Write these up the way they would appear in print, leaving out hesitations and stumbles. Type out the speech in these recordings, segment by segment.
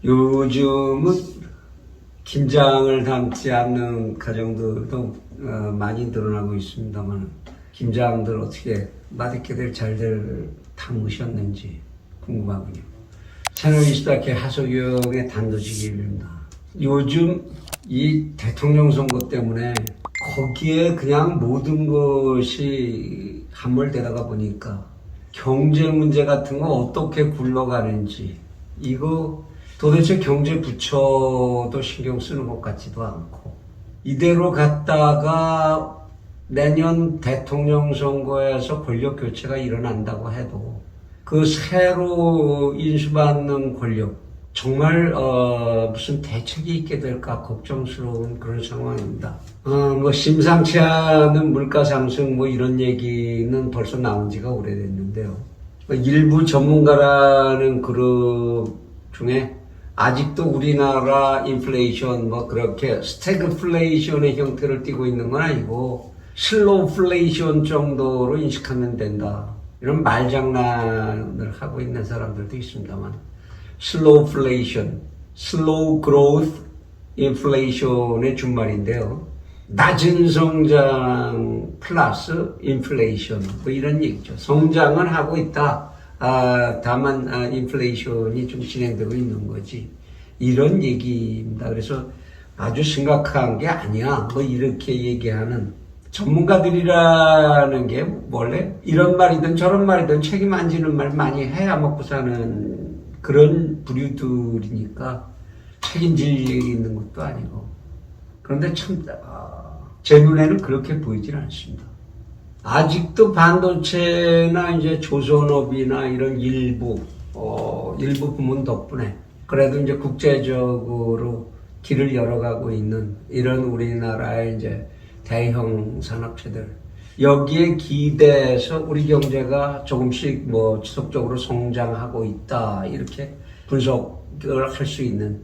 요즘은 김장을 담지 않는 가정들도 많이 늘어나고 있습니다만 김장들 어떻게 맛있게들 잘들 담으셨는지 궁금하군요. 채널 24K 하석영의 단도직입입니다. 요즘 이 대통령 선거 때문에 거기에 그냥 모든 것이 함몰되다가 보니까 경제 문제 같은 거 어떻게 굴러가는지 이거 도대체 경제부처도 신경 쓰는 것 같지도 않고 이대로 갔다가 내년 대통령 선거에서 권력 교체가 일어난다고 해도 그 새로 인수받는 권력 정말 무슨 대책이 있게 될까 걱정스러운 그런 상황입니다. 뭐 심상치 않은 물가 상승 뭐 이런 얘기는 벌써 나온 지가 오래됐는데요. 일부 전문가라는 그룹 중에 아직도 우리나라 인플레이션 뭐 그렇게 스태그플레이션의 형태를 띠고 있는 건 아니고 슬로우플레이션 정도로 인식하면 된다. 이런 말장난을 하고 있는 사람들도 있습니다만 슬로우플레이션, 슬로우 그로우스 인플레이션의 준말인데요. 낮은 성장 플러스 인플레이션 뭐 이런 얘기죠. 성장은 하고 있다. 다만 인플레이션이 좀 진행되고 있는 거지. 이런 얘기입니다. 그래서 아주 심각한 게 아니야. 뭐 이렇게 얘기하는 전문가들이라는 게 원래 이런 말이든 저런 말이든 책임 안 지는 말 많이 해야 먹고 사는 그런 부류들이니까 책임질 일이 있는 것도 아니고. 그런데 참 제 눈에는 그렇게 보이질 않습니다. 아직도 반도체나 이제 조선업이나 이런 일부 부문 덕분에 그래도 이제 국제적으로 길을 열어가고 있는 이런 우리나라의 이제 대형 산업체들 여기에 기대해서 우리 경제가 조금씩 뭐 지속적으로 성장하고 있다 이렇게 분석을 할 수 있는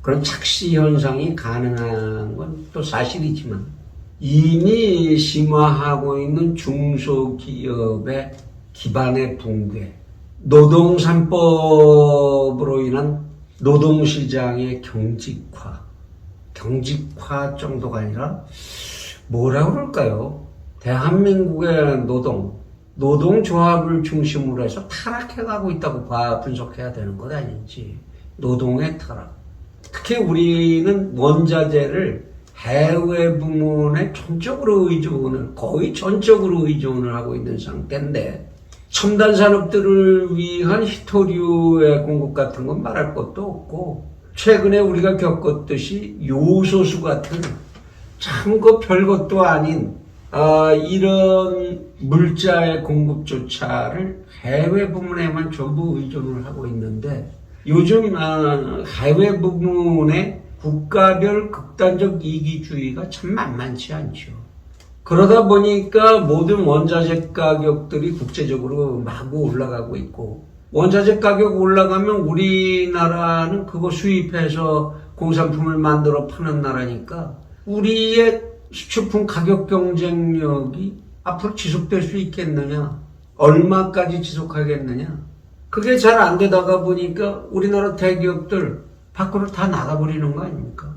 그런 착시 현상이 가능한 건 또 사실이지만 이미 심화하고 있는 중소기업의 기반의 붕괴, 노동 3법으로 인한 노동시장의 경직화 정도가 아니라 뭐라 그럴까요? 대한민국의 노동조합을 중심으로 해서 타락해가고 있다고 분석해야 되는 것 아닌지. 노동의 타락. 특히 우리는 원자재를 해외 부문에 거의 전적으로 의존을 하고 있는 상태인데 첨단 산업들을 위한 히토류의 공급 같은 건 말할 것도 없고 최근에 우리가 겪었듯이 요소수 같은 참 그 별것도 아닌 이런 물자의 공급조차를 해외 부문에만 전부 의존을 하고 있는데 요즘 해외 부문의 국가별 극단적 이기주의가 참 만만치 않죠. 그러다 보니까 모든 원자재 가격들이 국제적으로 마구 올라가고 있고 원자재 가격 올라가면 우리나라는 그거 수입해서 공산품을 만들어 파는 나라니까 우리의 수출품 가격 경쟁력이 앞으로 지속될 수 있겠느냐? 얼마까지 지속하겠느냐? 그게 잘 안 되다가 보니까 우리나라 대기업들 밖으로 다 나가버리는 거 아닙니까?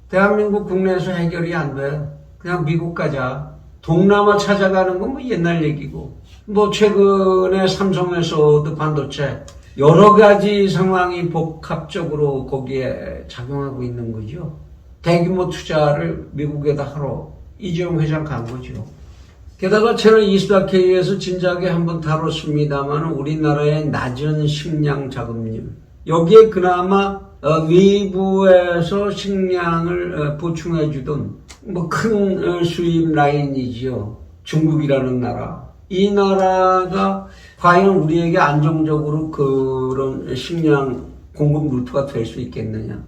대한민국 국내에서 해결이 안 돼. 그냥 미국 가자. 동남아 찾아가는 건 뭐 옛날 얘기고. 뭐 최근에 삼성에서도 반도체 여러 가지 상황이 복합적으로 거기에 작용하고 있는 거죠. 대규모 투자를 미국에다 하러 이재용 회장 간 거죠. 게다가 채널 24K에서 진작에 한번 다뤘습니다만 우리나라의 낮은 식량 자금률. 여기에 그나마 외부에서 식량을 보충해주던 뭐 큰 수입 라인이지요. 중국이라는 나라. 이 나라가 과연 우리에게 안정적으로 그런 식량 공급 루트가 될 수 있겠느냐.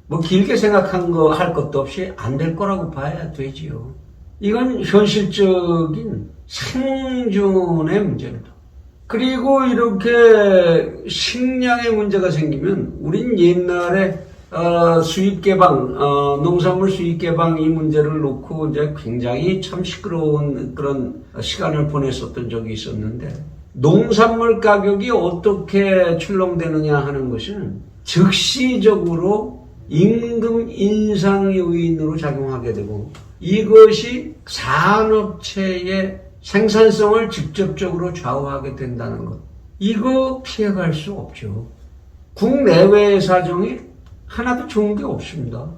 뭐 길게 할 것도 없이 안 될 거라고 봐야 되지요. 이건 현실적인 생존의 문제입니다. 그리고 이렇게 식량의 문제가 생기면 우린 옛날에 수입 개방, 농산물 수입 개방 이 문제를 놓고 이제 굉장히 참 시끄러운 그런 시간을 보냈었던 적이 있었는데 농산물 가격이 어떻게 출렁대느냐 하는 것은 즉시적으로 임금 인상 요인으로 작용하게 되고 이것이 산업체의 생산성을 직접적으로 좌우하게 된다는 것. 이거 피해갈 수 없죠. 국내외의 사정이 하나도 좋은 게 없습니다.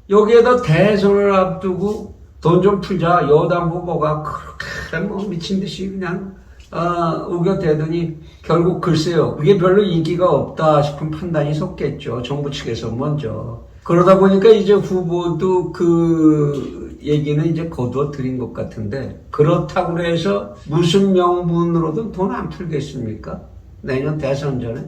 여기에다 대선을 앞두고 돈 좀 풀자 여당 후보가 그렇게 뭐 미친 듯이 그냥 우겨대더니 결국 글쎄요 그게 별로 인기가 없다 싶은 판단이 섰겠죠. 정부 측에서 먼저. 그러다 보니까 이제 후보도 그 얘기는 이제 거두어 드린 것 같은데 그렇다고 해서 무슨 명분으로든 돈 안 풀겠습니까? 내년 대선 전에.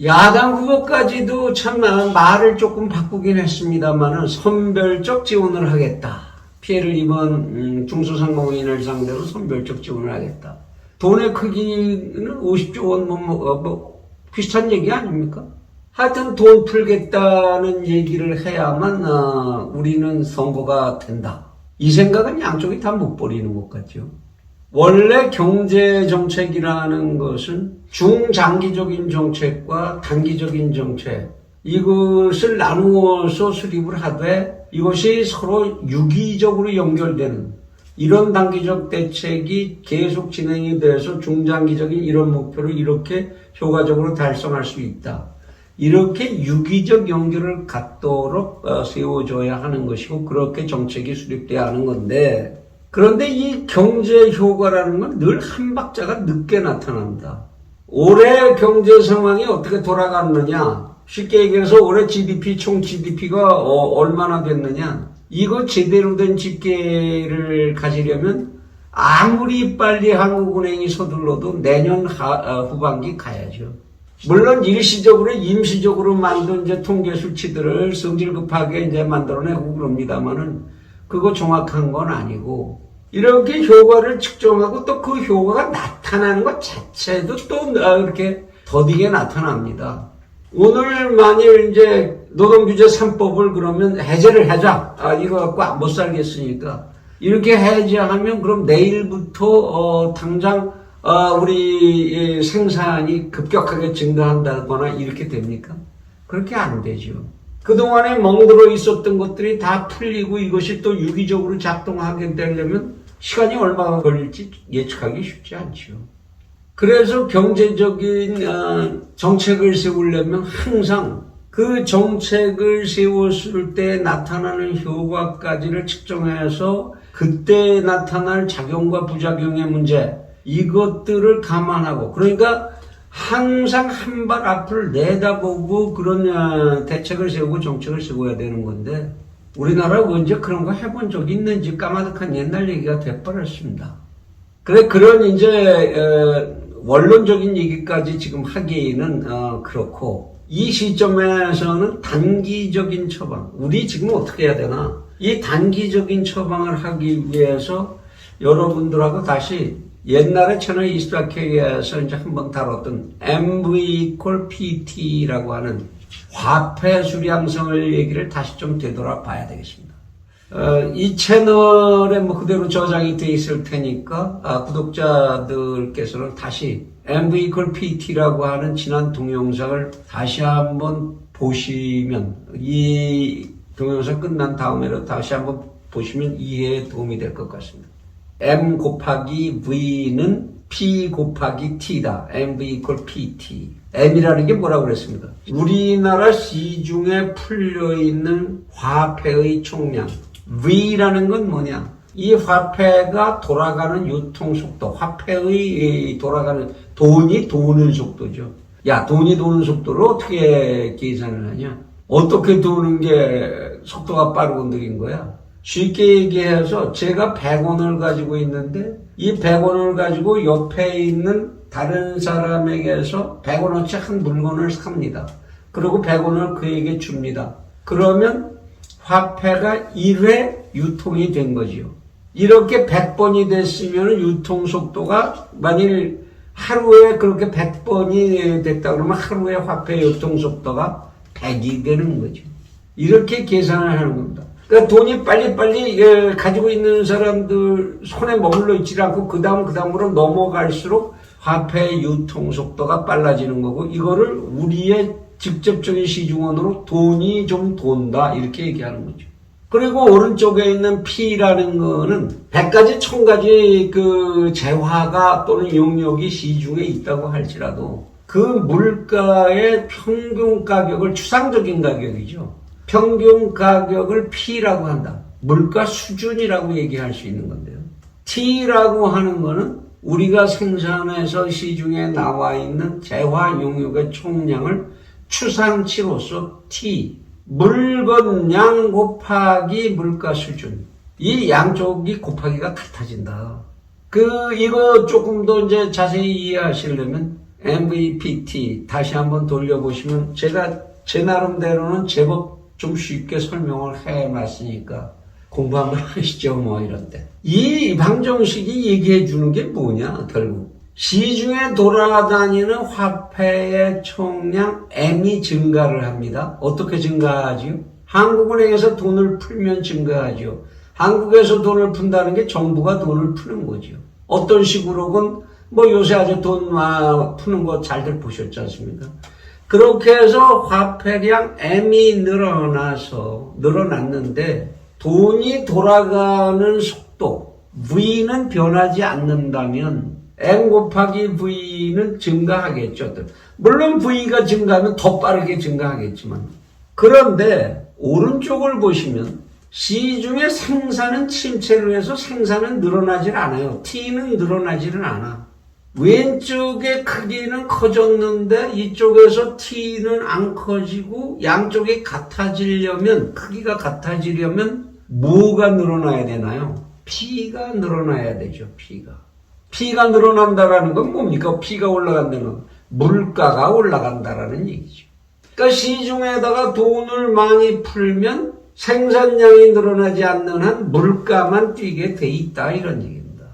야당 후보까지도 참 말을 조금 바꾸긴 했습니다만은 선별적 지원을 하겠다. 피해를 입은 중소상공인을 상대로 선별적 지원을 하겠다. 돈의 크기는 50조 원 비슷한 얘기 아닙니까? 하여튼 돈 풀겠다는 얘기를 해야만 우리는 선거가 된다. 이 생각은 양쪽이 다 못 버리는 것 같죠. 원래 경제정책이라는 것은 중장기적인 정책과 단기적인 정책 이것을 나누어서 수립을 하되 이것이 서로 유기적으로 연결되는 이런 단기적 대책이 계속 진행이 돼서 중장기적인 이런 목표를 이렇게 효과적으로 달성할 수 있다. 이렇게 유기적 연결을 갖도록 세워줘야 하는 것이고 그렇게 정책이 수립돼야 하는 건데 그런데 이 경제 효과라는 건 늘 한 박자가 늦게 나타납니다. 올해 경제 상황이 어떻게 돌아갔느냐 쉽게 얘기해서 올해 총 GDP가 얼마나 됐느냐 이거 제대로 된 집계를 가지려면 아무리 빨리 한국은행이 서둘러도 내년 후반기 가야죠. 물론 일시적으로 임시적으로 만든 이제 통계 수치들을 성질 급하게 이제 만들어내고 그럽니다만은 그거 정확한 건 아니고 이렇게 효과를 측정하고 또 그 효과가 나타나는 것 자체도 또 이렇게 더디게 나타납니다. 오늘 만일 이제 노동규제 3법을 그러면 해제를 하자. 이거 갖고 못 살겠으니까. 이렇게 해제하면 그럼 내일부터 당장 우리 생산이 급격하게 증가한다거나 이렇게 됩니까? 그렇게 안 되죠. 그동안에 멍들어 있었던 것들이 다 풀리고 이것이 또 유기적으로 작동하게 되려면 시간이 얼마나 걸릴지 예측하기 쉽지 않죠. 그래서 경제적인 정책을 세우려면 항상 그 정책을 세웠을 때 나타나는 효과까지를 측정해서 그때 나타날 작용과 부작용의 문제 이것들을 감안하고 그러니까 항상 한 발 앞을 내다보고 그런 대책을 세우고 정책을 세워야 되는 건데 우리나라가 언제 그런 거 해본 적 있는지 까마득한 옛날 얘기가 돼버렸습니다. 그런 이제 원론적인 얘기까지 지금 하기는 그렇고 이 시점에서는 단기적인 처방 우리 지금 어떻게 해야 되나 이 단기적인 처방을 하기 위해서 여러분들하고 다시 옛날에 채널 24K에서 이제 한번 다뤘던 MV=PT라고 하는 화폐 수량성을 얘기를 다시 좀 되돌아봐야 되겠습니다. 이 채널에 뭐 그대로 저장이 돼 있을 테니까 구독자들께서는 다시 MV=PT라고 하는 지난 동영상을 다시 한번 보시면 이 동영상 끝난 다음에도 다시 한번 보시면 이해에 도움이 될 것 같습니다. M=V는 P=T다. MV=PT. M이라는 게 뭐라고 그랬습니다. 우리나라 시중에 풀려있는 화폐의 총량. V라는 건 뭐냐? 이 화폐가 돌아가는 유통속도, 화폐의 돌아가는, 돈이 도는 속도죠. 야, 돈이 도는 속도를 어떻게 계산을 하냐? 어떻게 도는 게 속도가 빠르고 느린 거야? 쉽게 얘기해서 제가 100원을 가지고 있는데 이 100원을 가지고 옆에 있는 다른 사람에게서 100원어치 한 물건을 삽니다. 그리고 100원을 그에게 줍니다. 그러면 화폐가 1회 유통이 된 거죠. 이렇게 100번이 됐으면 유통 속도가 만일 하루에 그렇게 100번이 됐다 그러면 하루에 화폐 유통 속도가 100이 되는 거죠. 이렇게 계산을 하는 겁니다. 그러니까 돈이 빨리빨리 가지고 있는 사람들 손에 머물러 있지 않고 그 다음으로 넘어갈수록 화폐 유통 속도가 빨라지는 거고 이거를 우리의 직접적인 시중원으로 돈이 좀 돈다 이렇게 얘기하는 거죠. 그리고 오른쪽에 있는 P라는 거는 100가지 1000가지 그 재화가 또는 용역이 시중에 있다고 할지라도 그 물가의 평균 가격을 추상적인 가격이죠. 평균 가격을 P라고 한다. 물가 수준이라고 얘기할 수 있는 건데요. T라고 하는 거는 우리가 생산해서 시중에 나와 있는 재화 용역의 총량을 추산치로서 T, 물건량 곱하기 물가 수준. 이 양쪽이 곱하기가 같아진다. 이거 조금 더 이제 자세히 이해하시려면 MVPT 다시 한번 돌려보시면 제가 제 나름대로는 제법 좀 쉽게 설명을 해놨으니까 공부 한번 하시죠, 뭐 이런 때. 이 방정식이 얘기해 주는 게 뭐냐, 결국. 시중에 돌아다니는 화폐의 총량 M이 증가를 합니다. 어떻게 증가하지요? 한국은행에서 돈을 풀면 증가하죠. 한국에서 돈을 푼다는 게 정부가 돈을 푸는 거죠. 어떤 식으로건 뭐 요새 아주 돈 푸는 거 잘들 보셨지 않습니까? 그렇게 해서 화폐량 M이 늘어났는데 돈이 돌아가는 속도 V는 변하지 않는다면 M 곱하기 V는 증가하겠죠. 물론 V가 증가하면 더 빠르게 증가하겠지만 그런데 오른쪽을 보시면 시중의 생산은 침체로 해서 생산은 늘어나질 않아요. T는 늘어나지는 않아. 왼쪽의 크기는 커졌는데 이쪽에서 T는 안 커지고 양쪽이 같아지려면 크기가 같아지려면 뭐가 늘어나야 되나요? P가 늘어나야 되죠. P가 늘어난다라는 건 뭡니까? P가 올라간다는 건 물가가 올라간다라는 얘기죠. 그러니까 시중에다가 돈을 많이 풀면 생산량이 늘어나지 않는 한 물가만 뛰게 돼 있다 이런 얘기입니다.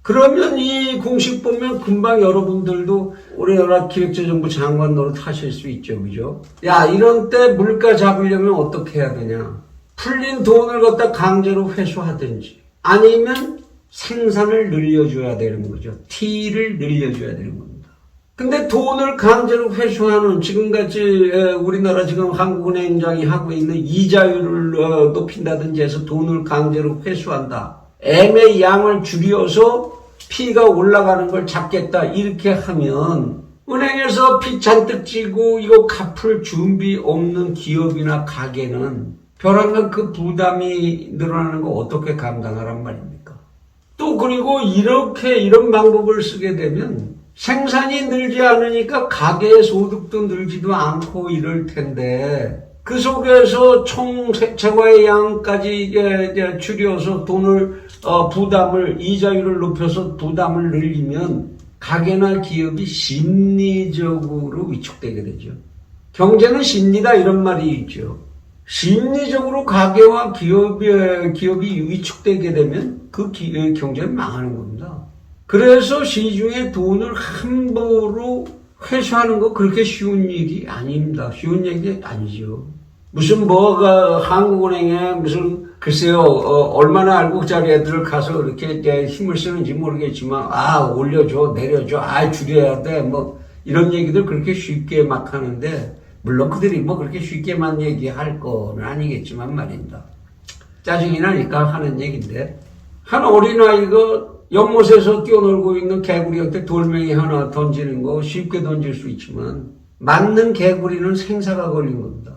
그러면 이 공식 보면 금방 여러분들도 우리나라 기획재정부 장관 노릇 하실 수 있죠. 그죠? 야, 이런 때 물가 잡으려면 어떻게 해야 되냐? 풀린 돈을 갖다 강제로 회수하든지 아니면 생산을 늘려줘야 되는 거죠. T를 늘려줘야 되는 겁니다. 근데 돈을 강제로 회수하는 지금같이 우리나라 지금 한국은행장이 하고 있는 이자율을 높인다든지 해서 돈을 강제로 회수한다. M의 양을 줄여서 P가 올라가는 걸 잡겠다. 이렇게 하면 은행에서 피 잔뜩 쥐고 이거 갚을 준비 없는 기업이나 가게는 벼랑간 그 부담이 늘어나는 거 어떻게 감당하란 말입니까? 또 그리고 이런 방법을 쓰게 되면 생산이 늘지 않으니까 가계의 소득도 늘지도 않고 이럴 텐데 그 속에서 총 재화의 양까지 줄여서 돈을 이자율을 높여서 부담을 늘리면 가계나 기업이 심리적으로 위축되게 되죠. 경제는 심리다 이런 말이 있죠. 심리적으로 가계와 기업이 위축되게 되면 그 경제는 망하는 겁니다. 그래서 시중에 돈을 함부로 회수하는 거 그렇게 쉬운 일이 아닙니다. 쉬운 얘기 아니죠. 무슨 한국은행에 글쎄요, 얼마나 알곡자리 애들을 가서 이렇게 힘을 쓰는지 모르겠지만, 올려줘, 내려줘, 줄여야 돼, 이런 얘기들 그렇게 쉽게 막 하는데, 물론 그들이 그렇게 쉽게만 얘기할 건 아니겠지만 말입니다. 짜증이 나니까 하는 얘기인데, 한 어린아이가 연못에서 뛰어놀고 있는 개구리한테 돌멩이 하나 던지는 거 쉽게 던질 수 있지만, 맞는 개구리는 생사가 걸린 겁니다.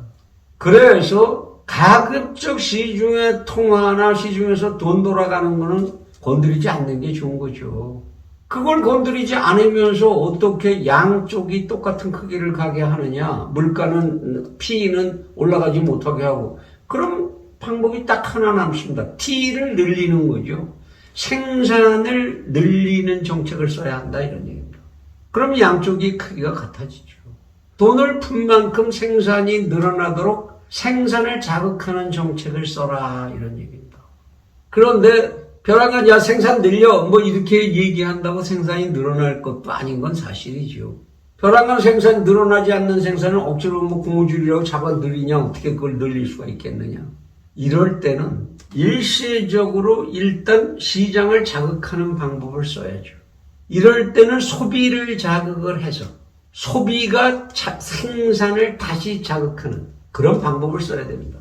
그래서 가급적 시중의 통화나 시중에서 돈 돌아가는 거는 건드리지 않는 게 좋은 거죠. 그걸 건드리지 않으면서 어떻게 양쪽이 똑같은 크기를 가게 하느냐. 물가는 P는 올라가지 못하게 하고. 그럼 방법이 딱 하나 남습니다. T를 늘리는 거죠. 생산을 늘리는 정책을 써야 한다 이런 얘기입니다. 그럼 양쪽이 크기가 같아지죠. 돈을 푼 만큼 생산이 늘어나도록 생산을 자극하는 정책을 써라 이런 얘기입니다. 그런데 벼랑간 생산 늘려 이렇게 얘기한다고 생산이 늘어날 것도 아닌 건 사실이죠. 벼랑간 생산 늘어나지 않는 생산을 억지로 고무줄이라고 잡아 늘리냐 어떻게 그걸 늘릴 수가 있겠느냐. 이럴 때는 일시적으로 일단 시장을 자극하는 방법을 써야죠. 이럴 때는 소비를 자극을 해서 소비가 생산을 다시 자극하는 그런 방법을 써야 됩니다.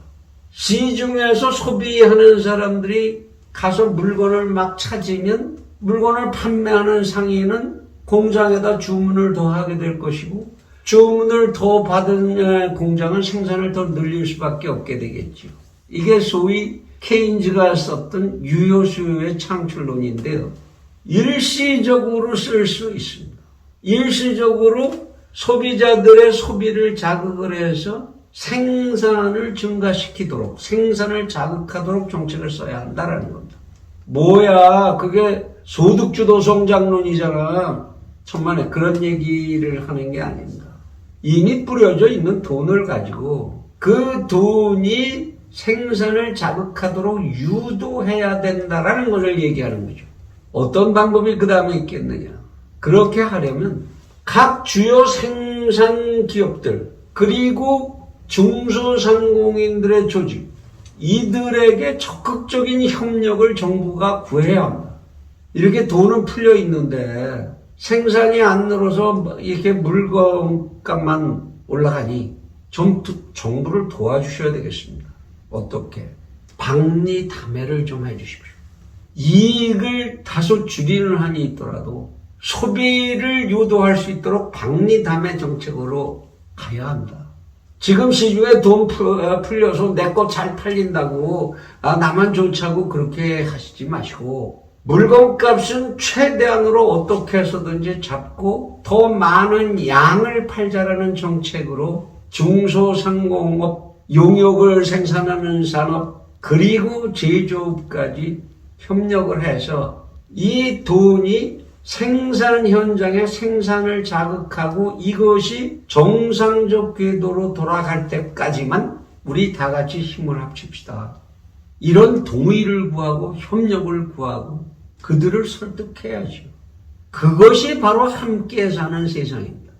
시중에서 소비하는 사람들이 가서 물건을 막 찾으면 물건을 판매하는 상인은 공장에다 주문을 더 하게 될 것이고, 주문을 더 받은 공장은 생산을 더 늘릴 수밖에 없게 되겠죠. 이게 소위 케인즈가 썼던 유효수요의 창출론인데요. 일시적으로 쓸 수 있습니다. 일시적으로 소비자들의 소비를 자극을 해서 생산을 증가시키도록, 생산을 자극하도록 정책을 써야 한다는 겁니다. 뭐야, 그게 소득주도 성장론이잖아. 천만에 그런 얘기를 하는 게 아닙니다. 이미 뿌려져 있는 돈을 가지고 그 돈이 생산을 자극하도록 유도해야 된다라는 것을 얘기하는 거죠. 어떤 방법이 그 다음에 있겠느냐. 그렇게 하려면 각 주요 생산 기업들 그리고 중소상공인들의 조직, 이들에게 적극적인 협력을 정부가 구해야 합니다. 이렇게 돈은 풀려 있는데 생산이 안 늘어서 이렇게 물건값만 올라가니 좀 정부를 도와주셔야 되겠습니다. 어떻게? 박리담회를 좀 해주십시오. 이익을 다소 줄이는 한이 있더라도 소비를 유도할 수 있도록 박리담회 정책으로 가야 합니다. 지금 시중에 돈 풀려서 내 거 잘 팔린다고 나만 좋자고 그렇게 하시지 마시고, 물건값은 최대한으로 어떻게 해서든지 잡고 더 많은 양을 팔자라는 정책으로 중소상공업, 용역을 생산하는 산업 그리고 제조업까지 협력을 해서 이 돈이 생산 현장의 생산을 자극하고 이것이 정상적 궤도로 돌아갈 때까지만 우리 다 같이 힘을 합칩시다. 이런 동의를 구하고 협력을 구하고 그들을 설득해야죠. 그것이 바로 함께 사는 세상입니다.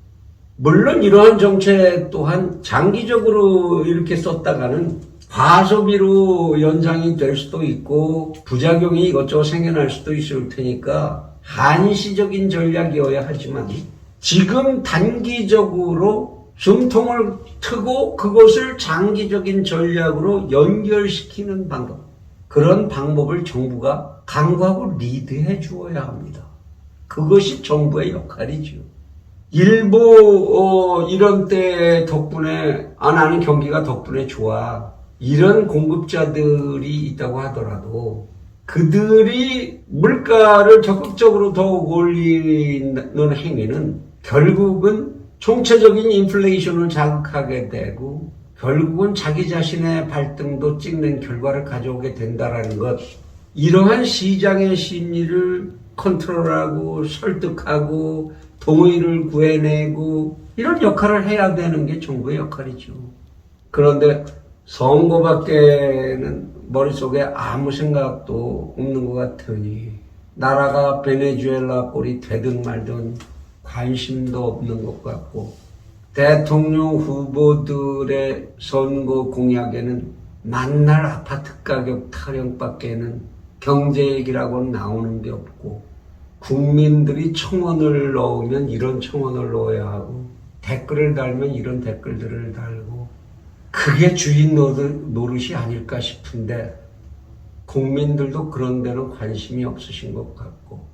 물론 이러한 정책 또한 장기적으로 이렇게 썼다가는 과소비로 연장이 될 수도 있고 부작용이 이것저것 생겨날 수도 있을 테니까 한시적인 전략이어야 하지만 지금 단기적으로 숨통을 트고 그것을 장기적인 전략으로 연결시키는 방법, 그런 방법을 정부가 강구하고 리드해 주어야 합니다. 그것이 정부의 역할이죠. 일부 이런 때 덕분에 나는 경기가 덕분에 좋아, 이런 공급자들이 있다고 하더라도 그들이 물가를 적극적으로 더욱 올리는 행위는 결국은 총체적인 인플레이션을 자극하게 되고 결국은 자기 자신의 발등도 찍는 결과를 가져오게 된다는 것, 이러한 시장의 심리를 컨트롤하고 설득하고 동의를 구해내고 이런 역할을 해야 되는 게 정부의 역할이죠. 그런데 선거밖에는 머릿속에 아무 생각도 없는 것 같으니 나라가 베네수엘라 꼴이 되든 말든 관심도 없는 것 같고, 대통령 후보들의 선거 공약에는 만날 아파트 가격 타령밖에는 경제 얘기라고 나오는 게 없고, 국민들이 청원을 넣으면 이런 청원을 넣어야 하고 댓글을 달면 이런 댓글들을 달고, 그게 주인 노릇이 아닐까 싶은데 국민들도 그런 데는 관심이 없으신 것 같고